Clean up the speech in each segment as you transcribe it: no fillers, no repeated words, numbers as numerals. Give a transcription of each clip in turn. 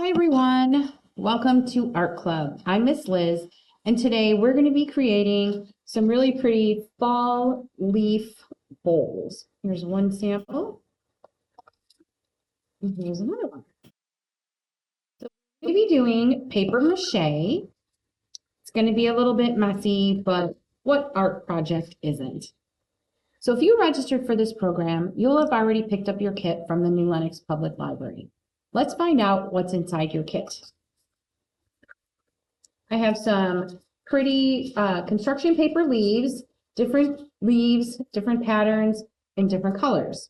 Hi everyone, welcome to Art Club. I'm Miss Liz, and today we're going to be creating some really pretty fall leaf bowls. Here's one sample, and here's another one. So we're going to be doing paper mache. It's going to be a little bit messy, but what art project isn't? So if you registered for this program, you'll have already picked up your kit from the New Lenox Public Library. Let's find out what's inside your kit. I have some pretty construction paper leaves, different patterns, and different colors.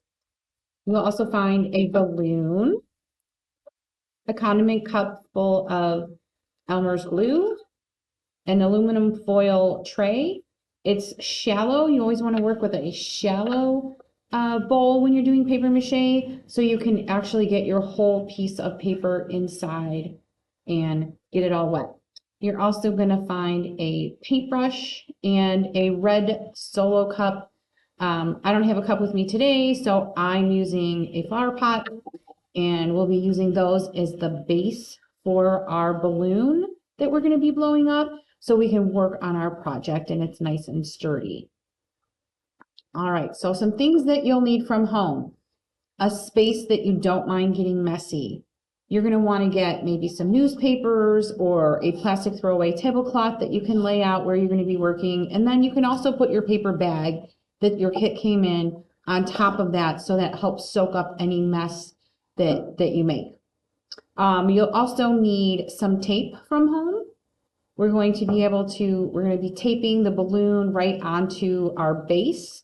You'll also find a balloon, a condiment cup full of Elmer's glue, an aluminum foil tray. It's shallow. You always want to work with a shallow bowl when you're doing paper mache, so you can actually get your whole piece of paper inside and get it all wet. You're also going to find a paintbrush and a red solo cup. I don't have a cup with me today, so I'm using a flower pot, and we'll be using those as the base for our balloon that we're going to be blowing up so we can work on our project and it's nice and sturdy. All right, so some things that you'll need from home. A space that you don't mind getting messy. You're going to want to get maybe some newspapers or a plastic throwaway tablecloth that you can lay out where you're going to be working. And then you can also put your paper bag that your kit came in on top of that, so that helps soak up any mess that you make. You'll also need some tape from home. We're going to be taping the balloon right onto our base.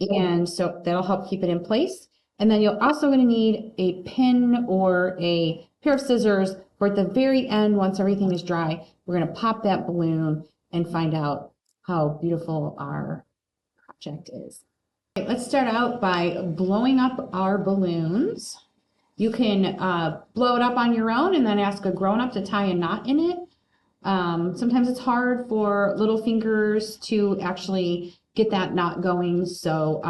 And so that'll help keep it in place. And then you're also going to need a pin or a pair of scissors for at the very end, once everything is dry, we're going to pop that balloon and find out how beautiful our project is. All right, let's start out by blowing up our balloons. You can blow it up on your own and then ask a grown-up to tie a knot in it. Sometimes it's hard for little fingers to actually get that knot going, so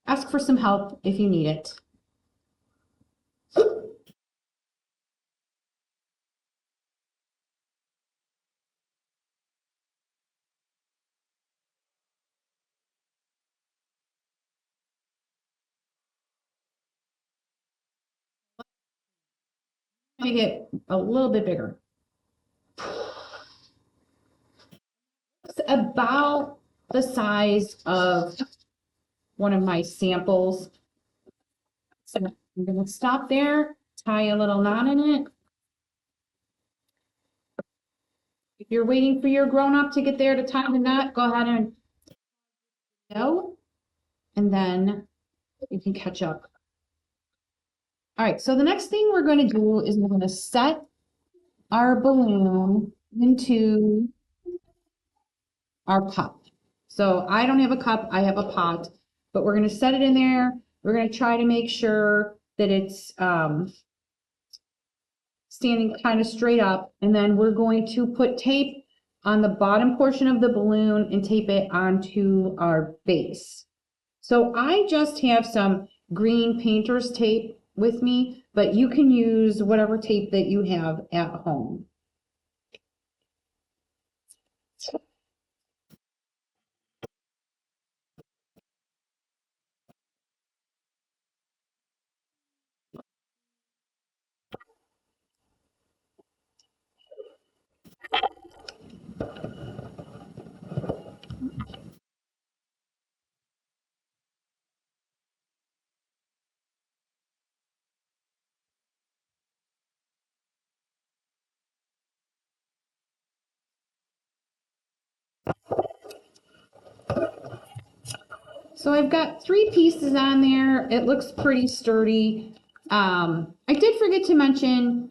ask for some help if you need it. Make it a little bit bigger. It's about the size of one of my samples. So I'm going to stop there, tie a little knot in it. If you're waiting for your grown-up to get there to tie the knot, go ahead and go, and then you can catch up. All right, so the next thing we're going to do is we're going to set our balloon into our cup. So I don't have a cup, I have a pot, but we're going to set it in there. We're going to try to make sure that it's standing kind of straight up, and then we're going to put tape on the bottom portion of the balloon and tape it onto our base. So I just have some green painter's tape with me, but you can use whatever tape that you have at home. So I've got 3 pieces on there. It looks pretty sturdy. I did forget to mention,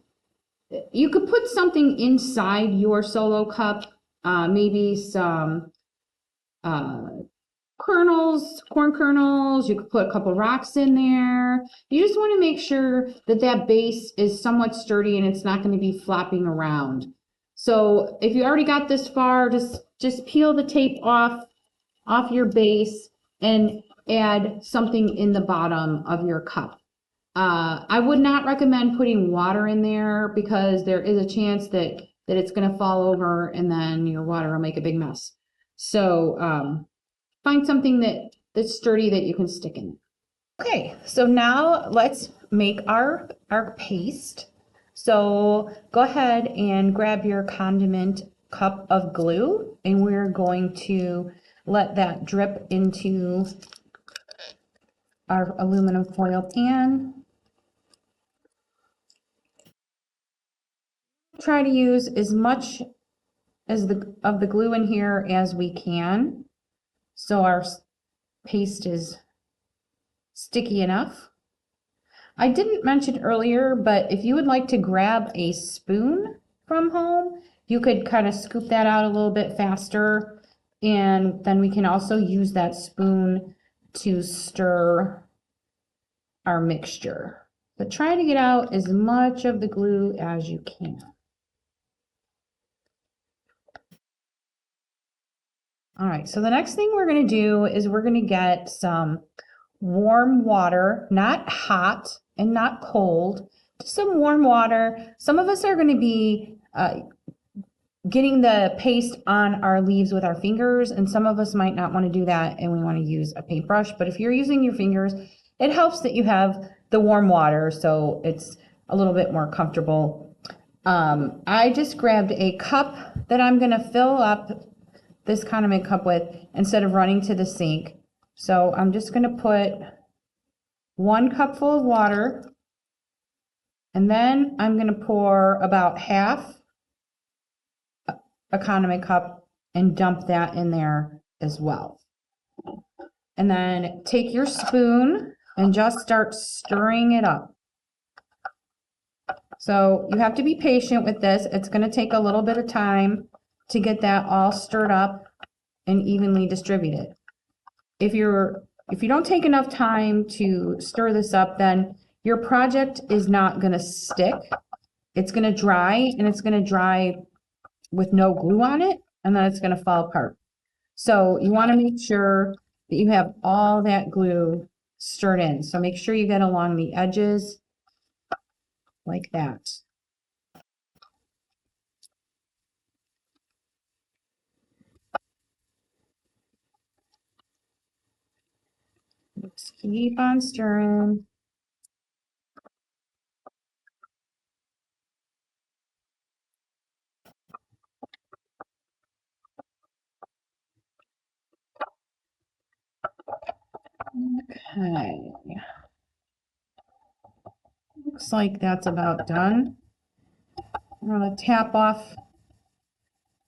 you could put something inside your solo cup, maybe some corn kernels. You could put a couple rocks in there. You just want to make sure that that base is somewhat sturdy and it's not going to be flopping around. So if you already got this far, just peel the tape off your base and add something in the bottom of your cup. I would not recommend putting water in there because there is a chance that it's going to fall over and then your water will make a big mess. So find something that's sturdy that you can stick in. Okay, so now let's make our paste. So go ahead and grab your condiment cup of glue, and we're going to let that drip into our aluminum foil pan. Try to use as much as of the glue in here as we can, so our paste is sticky enough. I didn't mention earlier, but if you would like to grab a spoon from home, you could kind of scoop that out a little bit faster, and then we can also use that spoon to stir our mixture. But try to get out as much of the glue as you can. All right, so the next thing we're going to do is we're going to get some warm water, not hot and not cold, just some warm water. Some of us are going to be getting the paste on our leaves with our fingers, and some of us might not want to do that and we want to use a paintbrush. But if you're using your fingers, it helps that you have the warm water, so it's a little bit more comfortable. I just grabbed a cup that I'm going to fill up this condiment cup with instead of running to the sink. So I'm just going to put 1 cupful of water, and then I'm going to pour about half a condiment cup and dump that in there as well. And then take your spoon and just start stirring it up. So you have to be patient with this. It's going to take a little bit of time to get that all stirred up and evenly distributed. If you don't take enough time to stir this up, then your project is not going to stick. It's going to dry, and it's going to dry with no glue on it, and then it's going to fall apart. So you want to make sure that you have all that glue stirred in. So make sure you get along the edges like that. Just keep on stirring. Okay. Looks like that's about done. I'm going to tap off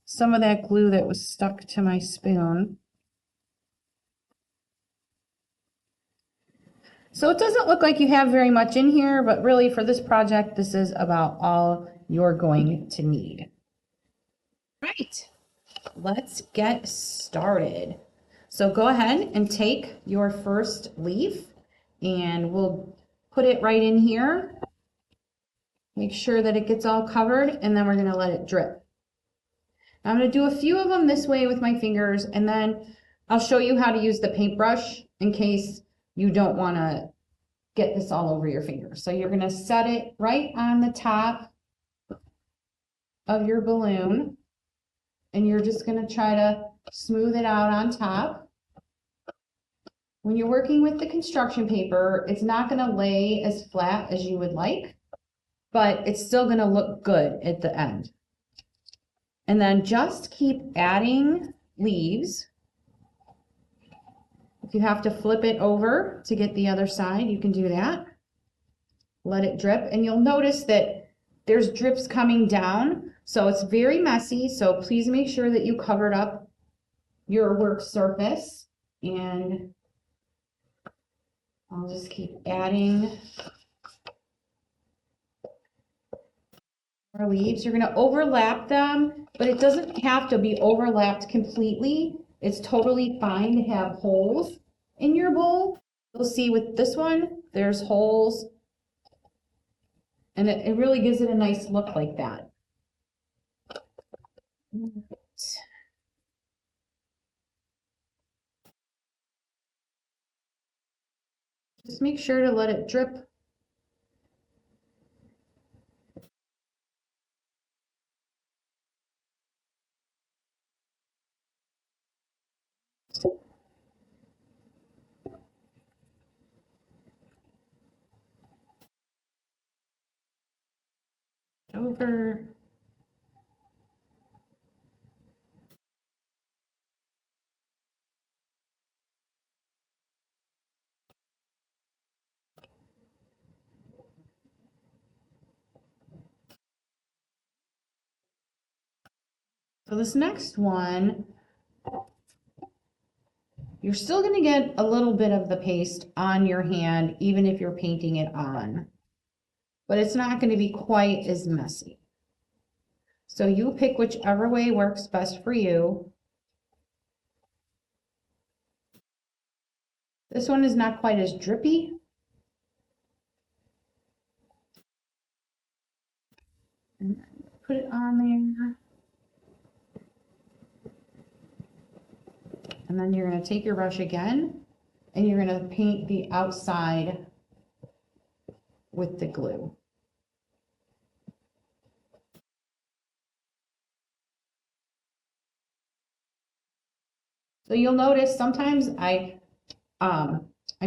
some of that glue that was stuck to my spoon. So it doesn't look like you have very much in here, but really for this project, this is about all you're going to need. Right, let's get started. So go ahead and take your first leaf, and we'll put it right in here. Make sure that it gets all covered, and then we're going to let it drip. I'm going to do a few of them this way with my fingers, and then I'll show you how to use the paintbrush in case you don't want to get this all over your fingers. So you're going to set it right on the top of your balloon, and you're just going to try to smooth it out on top. When you're working with the construction paper, it's not going to lay as flat as you would like, but it's still going to look good at the end. And then just keep adding leaves. If you have to flip it over to get the other side, you can do that. Let it drip, and you'll notice that there's drips coming down, so it's very messy. So please make sure that you covered up your work surface, and I'll just keep adding more leaves. You're going to overlap them, but it doesn't have to be overlapped completely. It's totally fine to have holes in your bowl. You'll see with this one, there's holes, and it really gives it a nice look like that. Just make sure to let it drip over. So this next one, you're still going to get a little bit of the paste on your hand, even if you're painting it on, but it's not going to be quite as messy. So you pick whichever way works best for you. This one is not quite as drippy. And put it on there. And then you're going to take your brush again, and you're going to paint the outside with the glue. So you'll notice sometimes I'm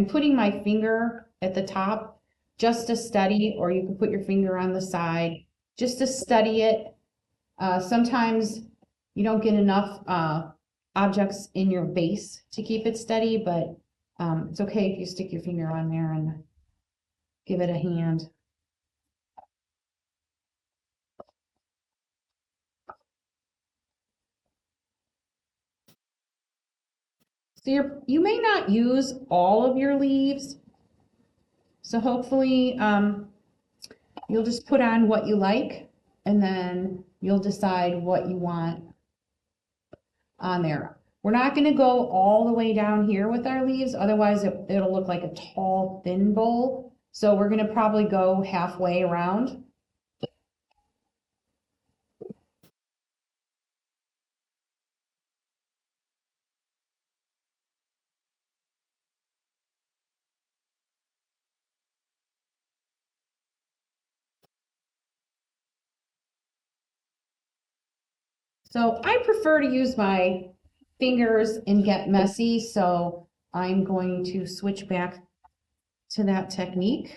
putting my finger at the top just to steady, or you can put your finger on the side just to steady it. Sometimes you don't get enough objects in your base to keep it steady, but it's okay if you stick your finger on there and give it a hand. So you may not use all of your leaves, so hopefully you'll just put on what you like, and then you'll decide what you want on there. We're not going to go all the way down here with our leaves, otherwise it'll look like a tall, thin bowl. So we're going to probably go halfway around. So I prefer to use my fingers and get messy, so I'm going to switch back to that technique.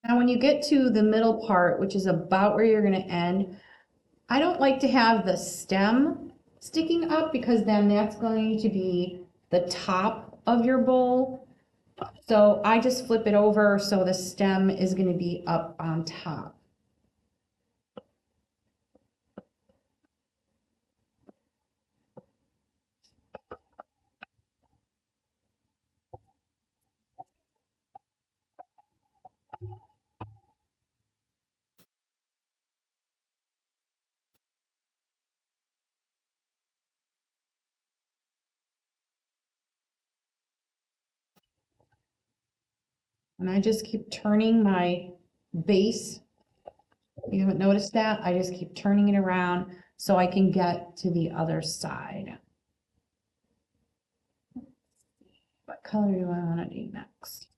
Now, when you get to the middle part, which is about where you're going to end, I don't like to have the stem sticking up because then that's going to be the top of your bowl. So I just flip it over so the stem is going to be up on top. And I just keep turning my base. You haven't noticed that? I just keep turning it around so I can get to the other side. What color do I want to do next?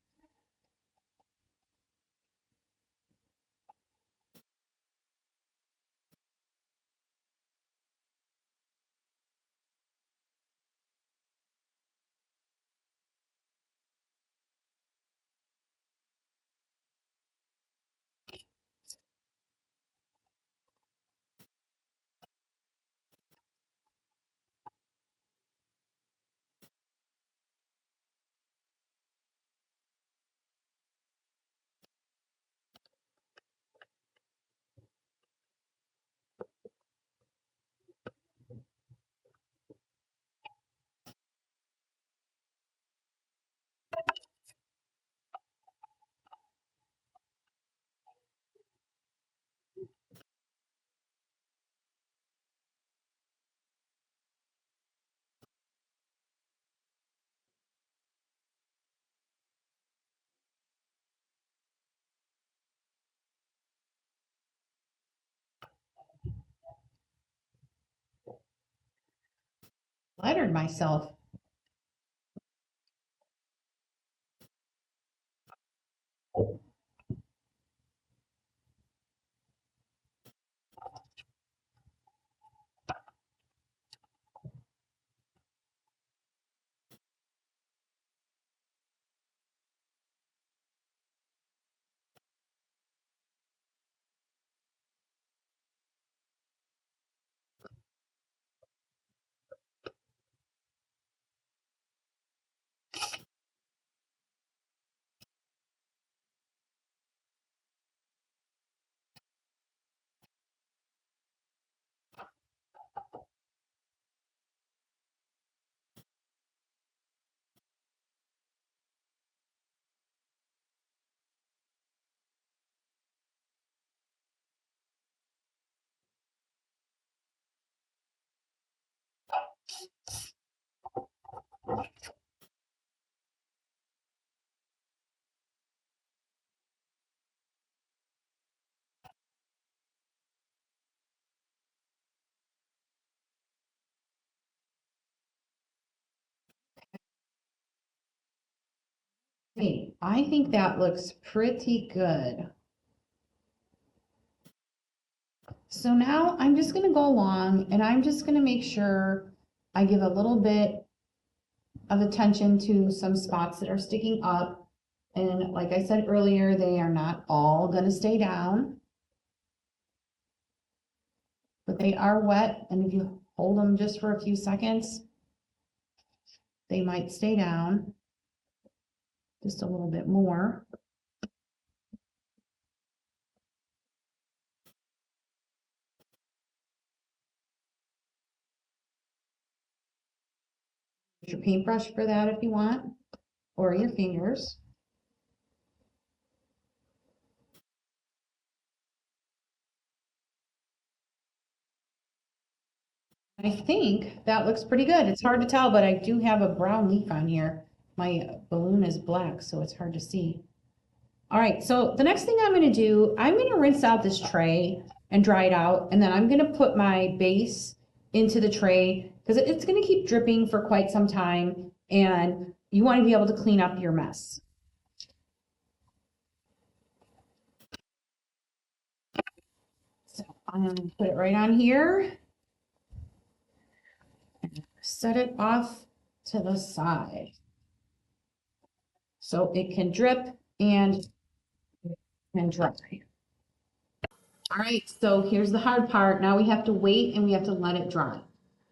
flattered myself. Hey, I think that looks pretty good. So now I'm just going to go along and I'm just going to make sure I give a little bit of attention to some spots that are sticking up. And like I said earlier, they are not all going to stay down, but they are wet. And if you hold them just for a few seconds, they might stay down just a little bit more. Use your paintbrush for that if you want, or your fingers. I think that looks pretty good. It's hard to tell, but I do have a brown leaf on here. My balloon is black, so it's hard to see. All right, so the next thing I'm going to do, I'm going to rinse out this tray and dry it out, and then I'm going to put my base into the tray because it's going to keep dripping for quite some time, and you want to be able to clean up your mess. So I'm going to put it right on here. Set it off to the side so it can drip and dry. All right, so here's the hard part. Now we have to wait and we have to let it dry.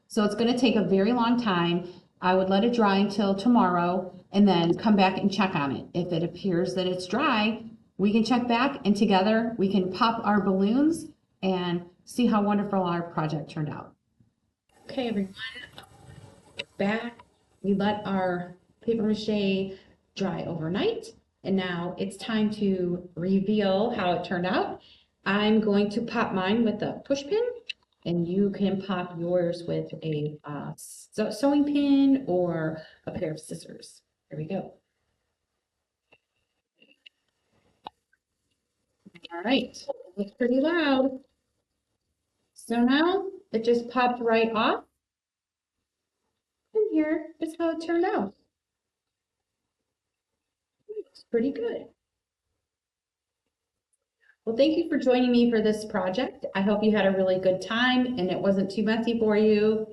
So it's going to take a very long time. I would let it dry until tomorrow and then come back and check on it. If it appears that it's dry, we can check back and together we can pop our balloons and see how wonderful our project turned out. Okay, everyone. Back, we let our paper mache dry overnight, and now it's time to reveal how it turned out. I'm going to pop mine with a push pin, and you can pop yours with a sewing pin or a pair of scissors. Here we go. All right, looks pretty loud. So now it just popped right off. And here is how it turned out. It's pretty good. Well, thank you for joining me for this project. I hope you had a really good time and it wasn't too messy for you.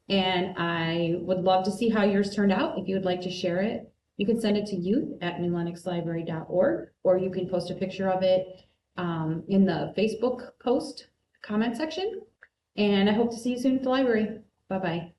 And I would love to see how yours turned out. If you would like to share it, you can send it to youth@newlennoxlibrary.org, or you can post a picture of it in the Facebook post comment section. And I hope to see you soon at the library. Bye-bye.